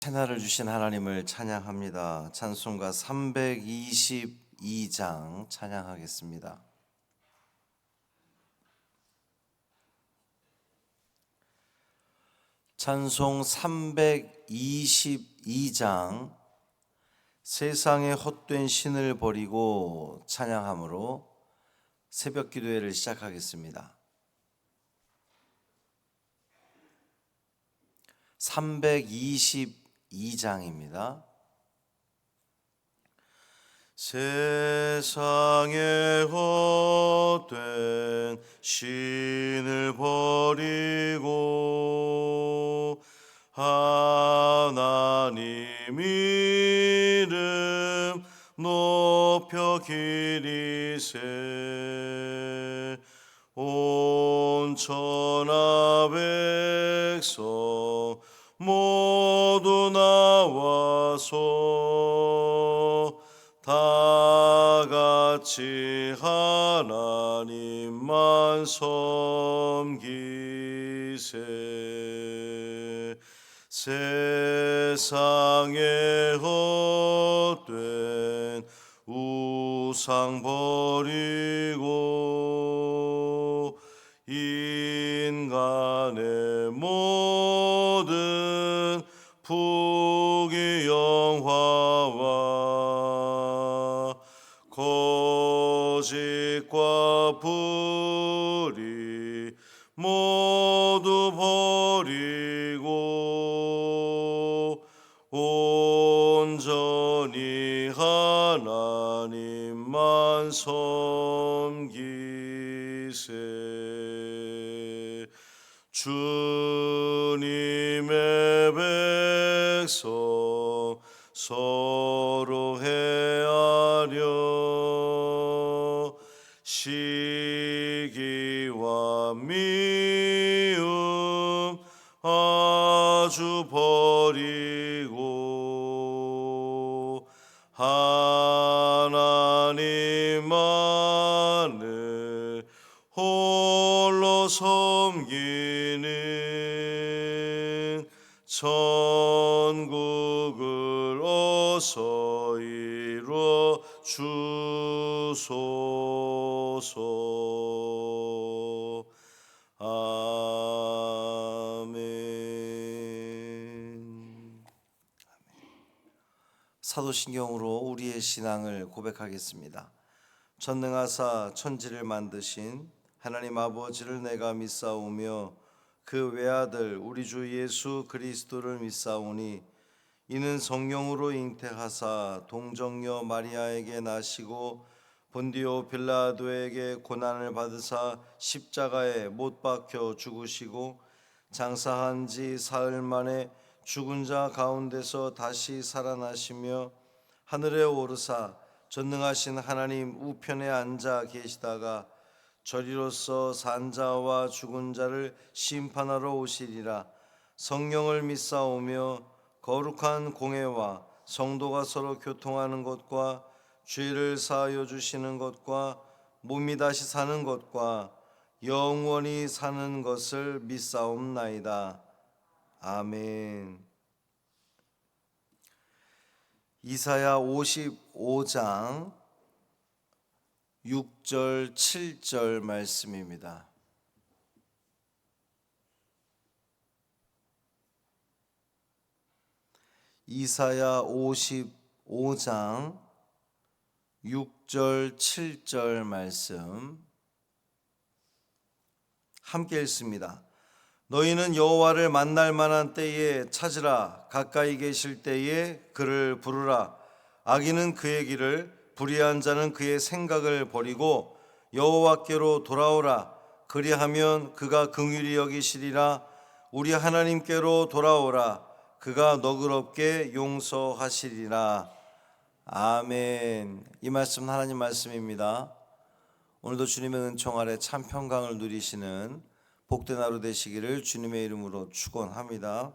새날을 주신 하나님을 찬양합니다. 찬송가 322장 찬양하겠습니다. 찬송 322장 세상의 헛된 신을 버리고 찬양함으로 새벽 기도회를 시작하겠습니다. 322장입니다. 세상의 헛된 신을 버리고 하나님 이름 높여 기리세 온 천하 백성 모두 나와서 다 같이 하나님만 섬기세 세상의 헛된 우상 버리고 인간의 모든 부귀영화와 거짓과 불의 모두 버리고 온전히 하나님만 섬기세 주님의 백성 서로 헤아려 시기와 미움 아주 버리고 하나님만을 홀로 섬기는 천국을 어서 이루어 주소서. 아멘. 사도신경으로 우리의 신앙을 고백하겠습니다. 전능하사 천지를 만드신 하나님 아버지를 내가 믿사오며 그 외아들 우리 주 예수 그리스도를 믿사오니 이는 성령으로 잉태하사 동정녀 마리아에게 나시고 본디오 빌라도에게 고난을 받으사 십자가에 못 박혀 죽으시고 장사한 지 사흘 만에 죽은 자 가운데서 다시 살아나시며 하늘에 오르사 전능하신 하나님 우편에 앉아 계시다가 저리로서 산 자와 죽은 자를 심판하러 오시리라. 성령을 믿사오며 거룩한 공회와 성도가 서로 교통하는 것과 죄를 사하여 주시는 것과 몸이 다시 사는 것과 영원히 사는 것을 믿사옵나이다. 아멘. 이사야 55장 6절 7절 말씀입니다. 이사야 55장 6절 7절 말씀 함께 읽습니다. 너희는 여호와를 만날 만한 때에 찾으라. 가까이 계실 때에 그를 부르라. 악인은 그의 길을, 불의한 자는 그의 생각을 버리고 여호와께로 돌아오라. 그리하면 그가 긍휼히 여기시리라. 우리 하나님께로 돌아오라. 그가 너그럽게 용서하시리라. 아멘. 이 말씀 하나님 말씀입니다. 오늘도 주님의 은총 아래 참 평강을 누리시는 복된 하루 되시기를 주님의 이름으로 축원합니다.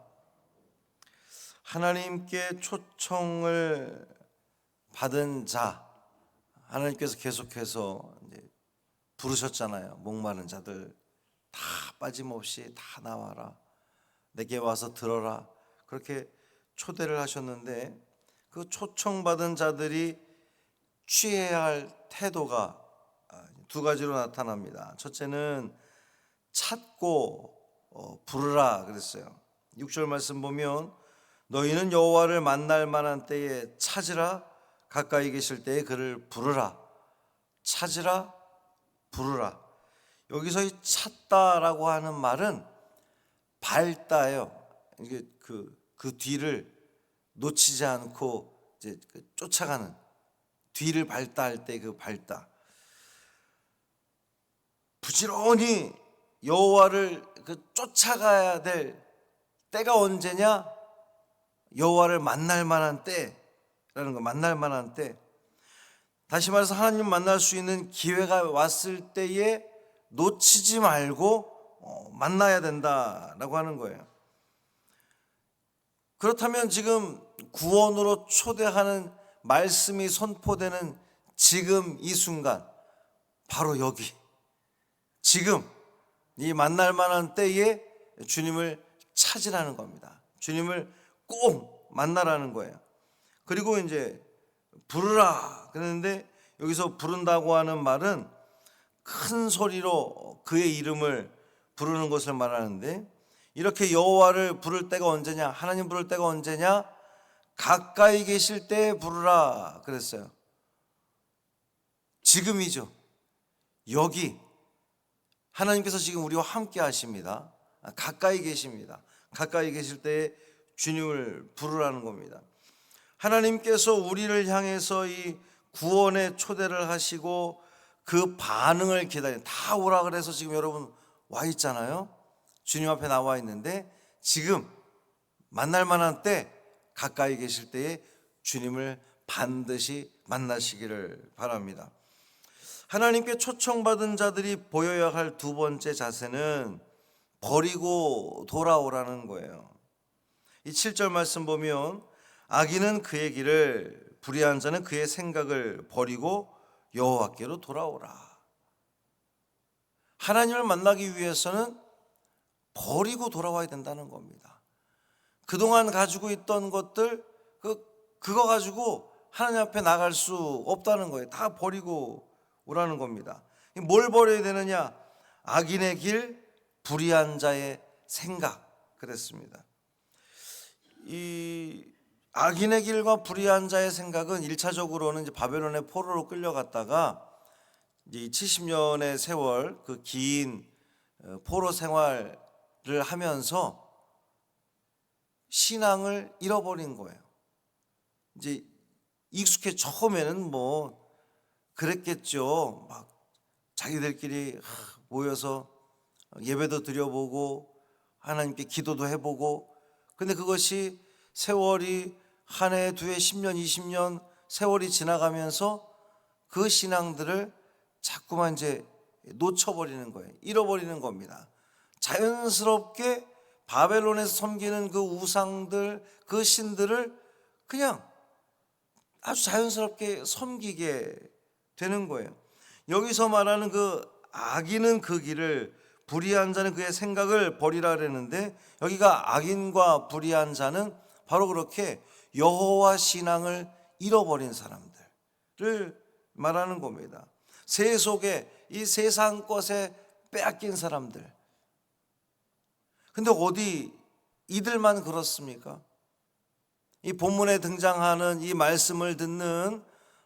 하나님께 초청을 받은 자, 하나님께서 계속해서 부르셨잖아요. 목마른 자들 다 빠짐없이 다 나와라. 내게 와서 들어라. 그렇게 초대를 하셨는데 그 초청받은 자들이 취해야 할 태도가 두 가지로 나타납니다. 첫째는 찾고 부르라 그랬어요. 6절 말씀 보면 너희는 여호와를 만날 만한 때에 찾으라, 가까이 계실 때에 그를 부르라. 찾으라, 부르라. 여기서 이 찾다라고 하는 말은 밟다예요. 이게 그 뒤를 놓치지 않고 이제 쫓아가는, 뒤를 밟다 할 때 그 밟다. 부지런히 여호와를 쫓아가야 될 때가 언제냐? 여호와를 만날 만한 때라는 거. 만날 만한 때. 다시 말해서 하나님 만날 수 있는 기회가 왔을 때에 놓치지 말고 만나야 된다라고 하는 거예요. 그렇다면 지금 구원으로 초대하는 말씀이 선포되는 지금 이 순간, 바로 여기, 지금 이 만날 만한 때에 주님을 찾으라는 겁니다. 주님을 꼭 만나라는 거예요. 그리고 이제 부르라 그러는데, 여기서 부른다고 하는 말은 큰 소리로 그의 이름을 부르는 것을 말하는데, 이렇게 여호와를 부를 때가 언제냐? 하나님 부를 때가 언제냐? 가까이 계실 때 부르라 그랬어요. 지금이죠. 여기 하나님께서 지금 우리와 함께 하십니다. 가까이 계십니다. 가까이 계실 때에 주님을 부르라는 겁니다. 하나님께서 우리를 향해서 이 구원의 초대를 하시고 그 반응을 기다리는, 다 오라 그래서 지금 여러분 와 있잖아요. 주님 앞에 나와 있는데 지금 만날 만한 때, 가까이 계실 때에 주님을 반드시 만나시기를 바랍니다. 하나님께 초청받은 자들이 보여야 할 두 번째 자세는 버리고 돌아오라는 거예요. 이 7절 말씀 보면 악인은 그의 길을, 불의한 자는 그의 생각을 버리고 여호와께로 돌아오라. 하나님을 만나기 위해서는 버리고 돌아와야 된다는 겁니다. 그동안 가지고 있던 것들, 그거 가지고 하나님 앞에 나갈 수 없다는 거예요. 다 버리고 오라는 겁니다. 뭘 버려야 되느냐? 악인의 길, 불의한 자의 생각 그랬습니다. 이 악인의 길과 불의한 자의 생각은 1차적으로는 이제 바벨론의 포로로 끌려갔다가 이제 70년의 세월, 그 긴 포로 생활을 하면서 신앙을 잃어버린 거예요. 이제 처음에는 뭐 그랬겠죠. 막 자기들끼리 모여서 예배도 드려보고 하나님께 기도도 해보고. 근데 그것이 세월이 한 해, 두 해, 10년, 20년 세월이 지나가면서 그 신앙들을 자꾸만 이제 놓쳐버리는 거예요. 잃어버리는 겁니다. 자연스럽게 바벨론에서 섬기는 그 우상들, 그 신들을 그냥 아주 자연스럽게 섬기게 되는 거예요. 여기서 말하는 그 악인은 그 길을, 불의한 자는 그의 생각을 버리라 그랬는데, 여기가 악인과 불의한 자는 바로 그렇게 여호와 신앙을 잃어버린 사람들을 말하는 겁니다. 세속에, 이 세상 것에 빼앗긴 사람들. 근데 어디 이들만 그렇습니까? 이 본문에 등장하는 이 말씀을 듣는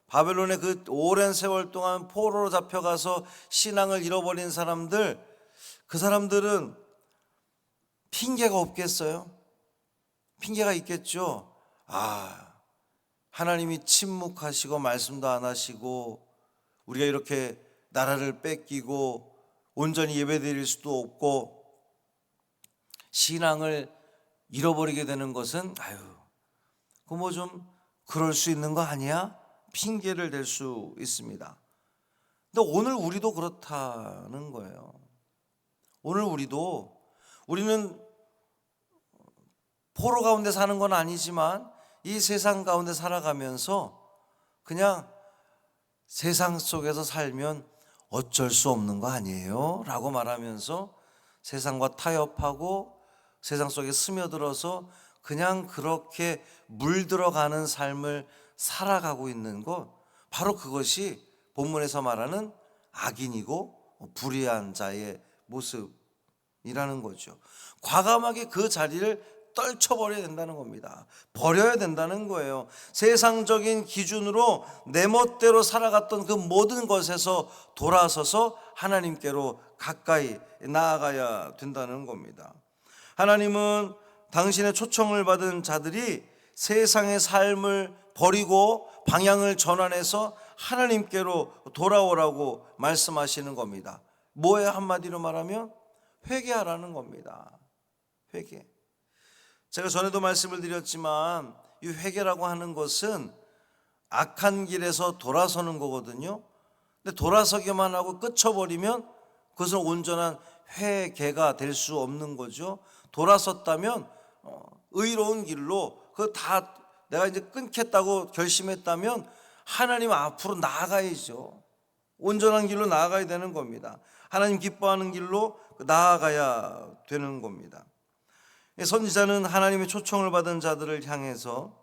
바벨론의 그 오랜 세월 동안 포로로 잡혀가서 신앙을 잃어버린 사람들, 그 사람들은 핑계가 없겠어요? 핑계가 있겠죠. 하나님이 침묵하시고 말씀도 안 하시고 우리가 이렇게 나라를 뺏기고 온전히 예배드릴 수도 없고 신앙을 잃어버리게 되는 것은 그 뭐 좀 그럴 수 있는 거 아니야? 핑계를 댈 수 있습니다. 근데 오늘 우리도 그렇다는 거예요. 오늘 우리는 포로 가운데 사는 건 아니지만 이 세상 가운데 살아가면서 그냥 세상 속에서 살면 어쩔 수 없는 거 아니에요? 라고 말하면서 세상과 타협하고 세상 속에 스며들어서 그냥 그렇게 물들어가는 삶을 살아가고 있는 것, 바로 그것이 본문에서 말하는 악인이고 불의한 자의 모습이라는 거죠. 과감하게 그 자리를 떨쳐버려야 된다는 겁니다. 버려야 된다는 거예요. 세상적인 기준으로 내 멋대로 살아갔던 그 모든 것에서 돌아서서 하나님께로 가까이 나아가야 된다는 겁니다. 하나님은 당신의 초청을 받은 자들이 세상의 삶을 버리고 방향을 전환해서 하나님께로 돌아오라고 말씀하시는 겁니다. 뭐에 한마디로 말하면 회개하라는 겁니다. 회개. 제가 전에도 말씀을 드렸지만 이 회개라고 하는 것은 악한 길에서 돌아서는 거거든요. 근데 돌아서기만 하고 끝쳐버리면 그것은 온전한 회개가 될 수 없는 거죠. 돌아섰다면 의로운 길로 그 다 내가 이제 끊겠다고 결심했다면 하나님 앞으로 나아가야죠. 온전한 길로 나아가야 되는 겁니다. 하나님 기뻐하는 길로 나아가야 되는 겁니다. 선지자는 하나님의 초청을 받은 자들을 향해서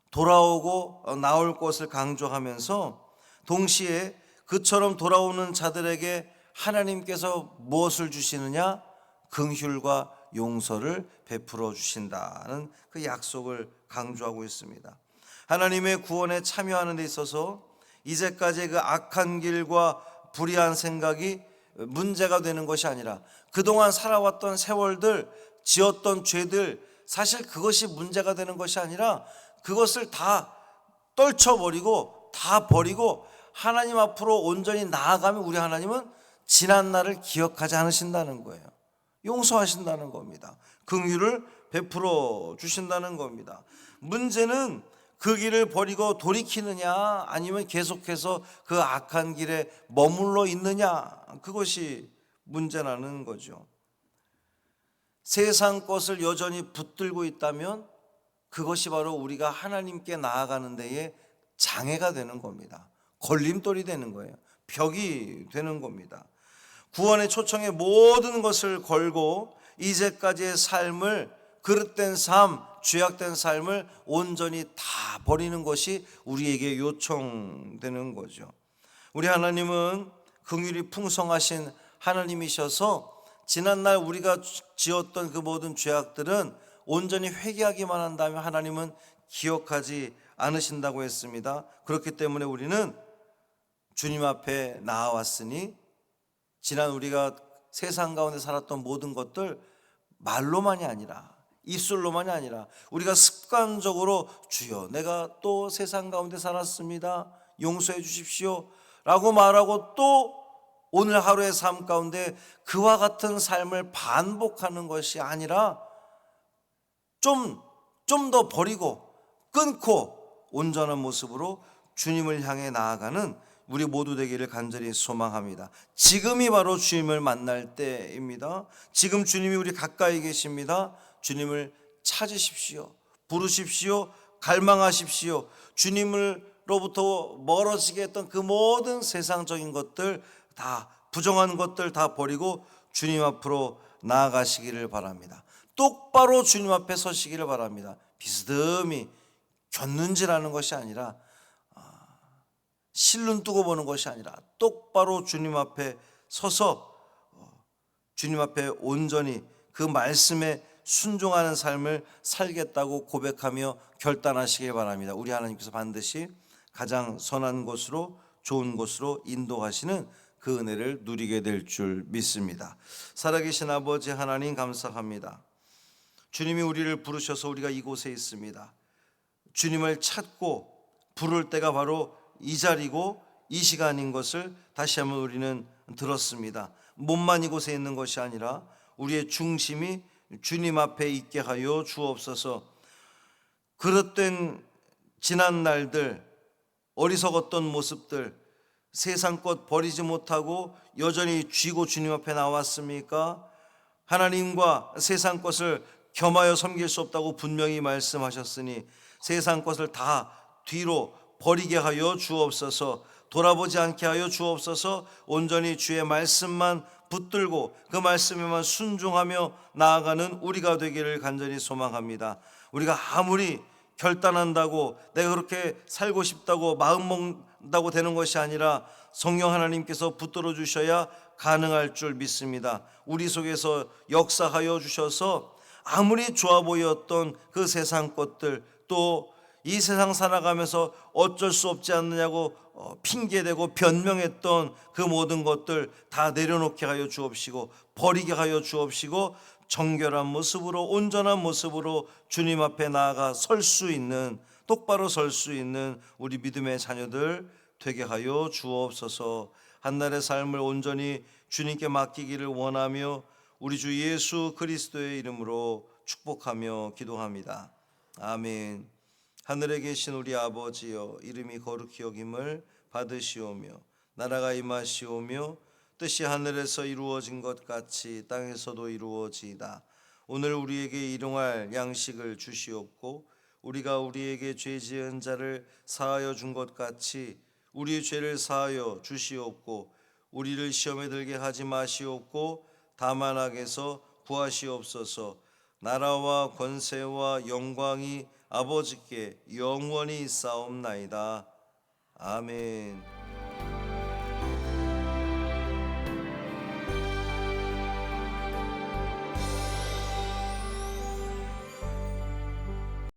돌아오고 나올 것을 강조하면서 동시에 그처럼 돌아오는 자들에게 하나님께서 무엇을 주시느냐? 긍휼과 용서를 베풀어 주신다는 그 약속을 강조하고 있습니다. 하나님의 구원에 참여하는 데 있어서 이제까지의 그 악한 길과 불의한 생각이 문제가 되는 것이 아니라 그동안 살아왔던 세월들, 지었던 죄들, 사실 그것이 문제가 되는 것이 아니라 그것을 다 떨쳐버리고 다 버리고 하나님 앞으로 온전히 나아가면 우리 하나님은 지난 날을 기억하지 않으신다는 거예요. 용서하신다는 겁니다. 긍휼을 베풀어 주신다는 겁니다. 문제는 그 길을 버리고 돌이키느냐 아니면 계속해서 그 악한 길에 머물러 있느냐, 그것이 문제라는 거죠. 세상 것을 여전히 붙들고 있다면 그것이 바로 우리가 하나님께 나아가는 데에 장애가 되는 겁니다. 걸림돌이 되는 거예요. 벽이 되는 겁니다. 구원의 초청에 모든 것을 걸고 이제까지의 삶을, 그릇된 삶, 죄악된 삶을 온전히 다 버리는 것이 우리에게 요청되는 거죠. 우리 하나님은 긍휼이 풍성하신 하나님이셔서 지난날 우리가 지었던 그 모든 죄악들은 온전히 회개하기만 한다면 하나님은 기억하지 않으신다고 했습니다. 그렇기 때문에 우리는 주님 앞에 나아왔으니 지난 우리가 세상 가운데 살았던 모든 것들 말로만이 아니라, 입술로만이 아니라 우리가 습관적으로 주여 내가 또 세상 가운데 살았습니다, 용서해 주십시오 라고 말하고 또 오늘 하루의 삶 가운데 그와 같은 삶을 반복하는 것이 아니라 좀 더 버리고 끊고 온전한 모습으로 주님을 향해 나아가는 우리 모두 되기를 간절히 소망합니다. 지금이 바로 주님을 만날 때입니다. 지금 주님이 우리 가까이 계십니다. 주님을 찾으십시오. 부르십시오. 갈망하십시오. 주님으로부터 멀어지게 했던 그 모든 세상적인 것들 다, 부정한 것들 다 버리고 주님 앞으로 나아가시기를 바랍니다. 똑바로 주님 앞에 서시기를 바랍니다. 비스듬히 곁눈질하는 것이 아니라, 실눈 뜨고 보는 것이 아니라 똑바로 주님 앞에 서서 주님 앞에 온전히 그 말씀에 순종하는 삶을 살겠다고 고백하며 결단하시길 바랍니다. 우리 하나님께서 반드시 가장 선한 곳으로, 좋은 곳으로 인도하시는 그 은혜를 누리게 될 줄 믿습니다. 살아계신 아버지 하나님 감사합니다. 주님이 우리를 부르셔서 우리가 이곳에 있습니다. 주님을 찾고 부를 때가 바로 이 자리고 이 시간인 것을 다시 한번 우리는 들었습니다. 몸만 이곳에 있는 것이 아니라 우리의 중심이 주님 앞에 있게 하여 주옵소서. 그릇된 지난 날들, 어리석었던 모습들, 세상 것 버리지 못하고 여전히 쥐고 주님 앞에 나왔습니까? 하나님과 세상 것을 겸하여 섬길 수 없다고 분명히 말씀하셨으니 세상 것을 다 뒤로 버리게 하여 주옵소서. 돌아보지 않게 하여 주옵소서. 온전히 주의 말씀만 붙들고 그 말씀에만 순종하며 나아가는 우리가 되기를 간절히 소망합니다. 우리가 아무리 결단한다고 내가 그렇게 살고 싶다고 마음 먹는다고 되는 것이 아니라 성령 하나님께서 붙들어 주셔야 가능할 줄 믿습니다. 우리 속에서 역사하여 주셔서 아무리 좋아 보였던 그 세상 것들, 또 이 세상 살아가면서 어쩔 수 없지 않느냐고 핑계대고 변명했던 그 모든 것들 다 내려놓게 하여 주옵시고 버리게 하여 주옵시고 정결한 모습으로, 온전한 모습으로 주님 앞에 나아가 설 수 있는, 똑바로 설 수 있는 우리 믿음의 자녀들 되게 하여 주옵소서. 한날의 삶을 온전히 주님께 맡기기를 원하며 우리 주 예수 그리스도의 이름으로 축복하며 기도합니다. 아멘. 하늘에 계신 우리 아버지여, 이름이 거룩히 여김을 받으시오며 나라가 임하시오며 뜻이 하늘에서 이루어진 것 같이 땅에서도 이루어지이다. 오늘 우리에게 일용할 양식을 주시옵고 우리가 우리에게 죄 지은 자를 사하여 준 것 같이 우리의 죄를 사하여 주시옵고 우리를 시험에 들게 하지 마시옵고 다만 악에서 구하시옵소서. 나라와 권세와 영광이 아버지께 영원히 있사옵나이다. 아멘.